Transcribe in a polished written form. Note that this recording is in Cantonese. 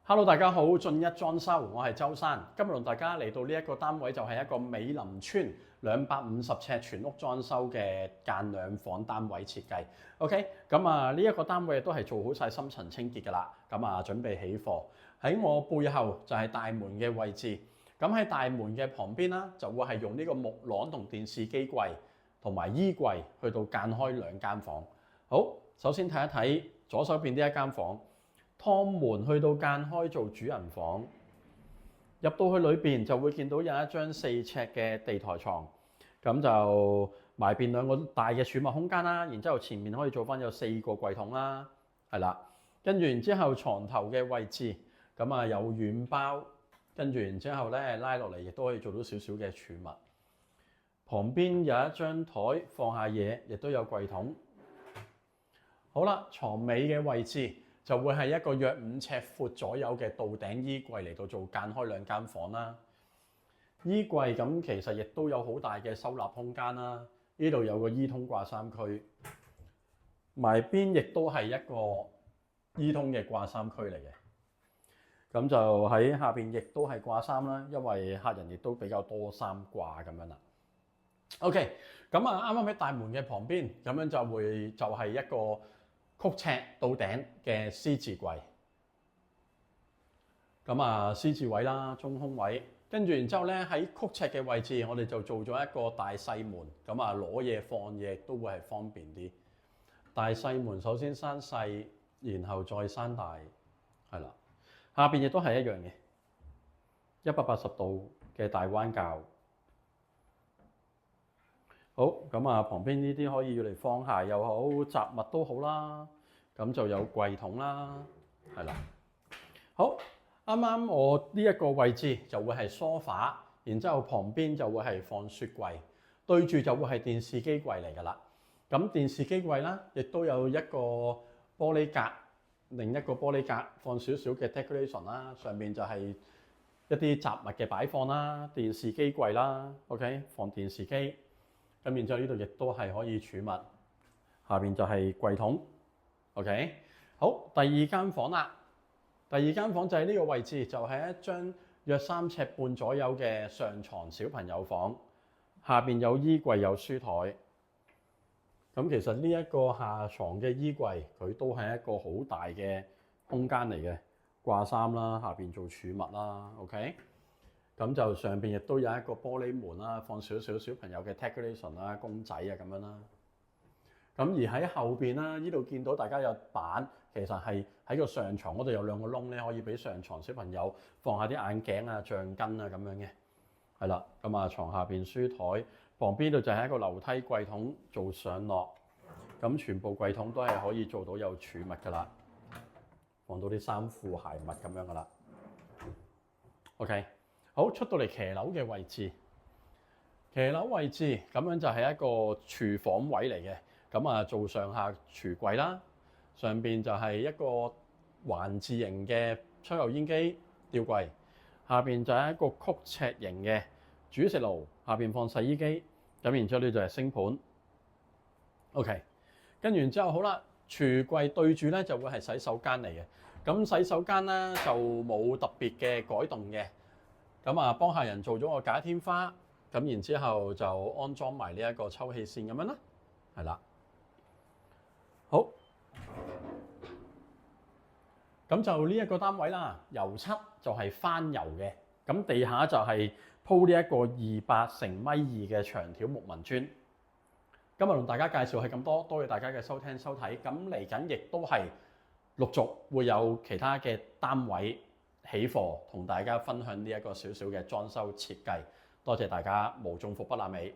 Hello，大家好，進一裝修，我係周生。今日同大家嚟到呢一個單位，就係一個美林村250尺全屋裝修嘅間兩房單位設計。OK，咁呢一個單位都係做好晒深層清潔㗎啦。咁準備起貨。喺我背後就係大門嘅位置。咁喺大門嘅旁邊啦，就會係用呢個木廊同電視機櫃同埋衣櫃去到間開兩間房。好，首先睇一睇左手邊呢一間房。趟門去到間開做主人房，入到去裏邊就會見到有一張4尺嘅地台床，咁就埋邊兩個大嘅儲物空間啦。然之後前面可以做翻有4個櫃桶啦，係啦。跟住然之後床頭嘅位置，咁有軟包，跟住然之後咧拉落嚟亦都可以做到少少嘅儲物。旁邊有一張台放下嘢，亦都有櫃桶。好啦，床尾嘅位置就會係一個約5尺闊左右嘅到頂衣櫃嚟到做間開兩間房啦。衣櫃咁其實亦都有好大嘅收納空間啦。呢度有個衣通掛衫區，埋邊亦都係一個衣通嘅掛衫區嚟嘅。咁就喺下邊亦都係掛衫啦，因為客人亦都比較多衫掛咁樣啦。OK， 咁啱啱喺大門嘅旁邊，咁樣就係一個曲尺到頂嘅 C 字櫃，咁C 字位啦，中空位，跟住然之後咧喺曲尺嘅位置，我哋就做咗一個大細門，咁攞嘢放嘢都會係方便啲。大細門首先閂細，然後再閂大，係啦。下邊亦都係一樣嘅，180度嘅大彎鉸。好，咁旁邊呢啲可以要嚟放鞋又好，雜物都好啦。咁就有櫃桶啦，係啦。好，啱啱我呢一個位置就會係梳化，然之後旁邊就會係放雪櫃，對住就會係電視機櫃嚟㗎啦。咁電視機櫃啦，亦都有一個玻璃格，另一個玻璃格放少少嘅 decoration 啦，上面就係一啲雜物嘅擺放啦，電視機櫃啦 ，OK， 放電視機。咁然之後呢度亦都係可以儲物，下邊就係櫃桶 ，OK。好，第二間房啦。第二間房就係呢個位置，就係一張約3尺半左右嘅上床小朋友房，下邊有衣櫃有書台。咁其實呢一個下床嘅衣櫃，佢都係一個好大嘅空間嚟嘅，掛衫啦，下邊做儲物啦 ，OK。咁就上邊亦都有一個玻璃門啦，放少少小朋友嘅 decoration 啦，公仔咁樣啦。咁而喺後邊啦，呢度見到大家有板，其實係喺個上床嗰度有2個窿咧，可以俾上床小朋友放下啲眼鏡啊、橡筋啊咁樣嘅。係啦，咁床下邊書台，旁邊度就係一個樓梯櫃桶做上落。咁全部櫃桶都係可以做到有儲物噶啦，放到啲衫褲鞋襪咁樣噶啦。OK。好，出到嚟騎樓嘅位置，騎樓位置咁樣就係一個廚房位嚟嘅，咁做上下廚櫃啦，上邊就係一個環字形嘅抽油煙機吊櫃，下邊就係一個曲尺形嘅煮食爐，下邊放洗衣機，咁然之後呢就係星盤。OK， 跟完之後好啦，廚櫃對住咧就會係洗手間嚟嘅，咁洗手間咧就冇特別嘅改動嘅。咁幫客人做咗個假天花，咁然之後就安裝埋呢一個抽氣扇咁樣啦，係啦。好，咁就呢一個單位啦，油漆就係翻油嘅，咁地下就係鋪呢一個200乘1.2米嘅長條木紋磚。今日同大家介紹係咁多，多謝大家嘅收聽收睇。咁嚟緊亦都係陸續會有其他嘅單位起貨，同大家分享呢一個少少嘅裝修設計。多謝大家，無中復不爛尾。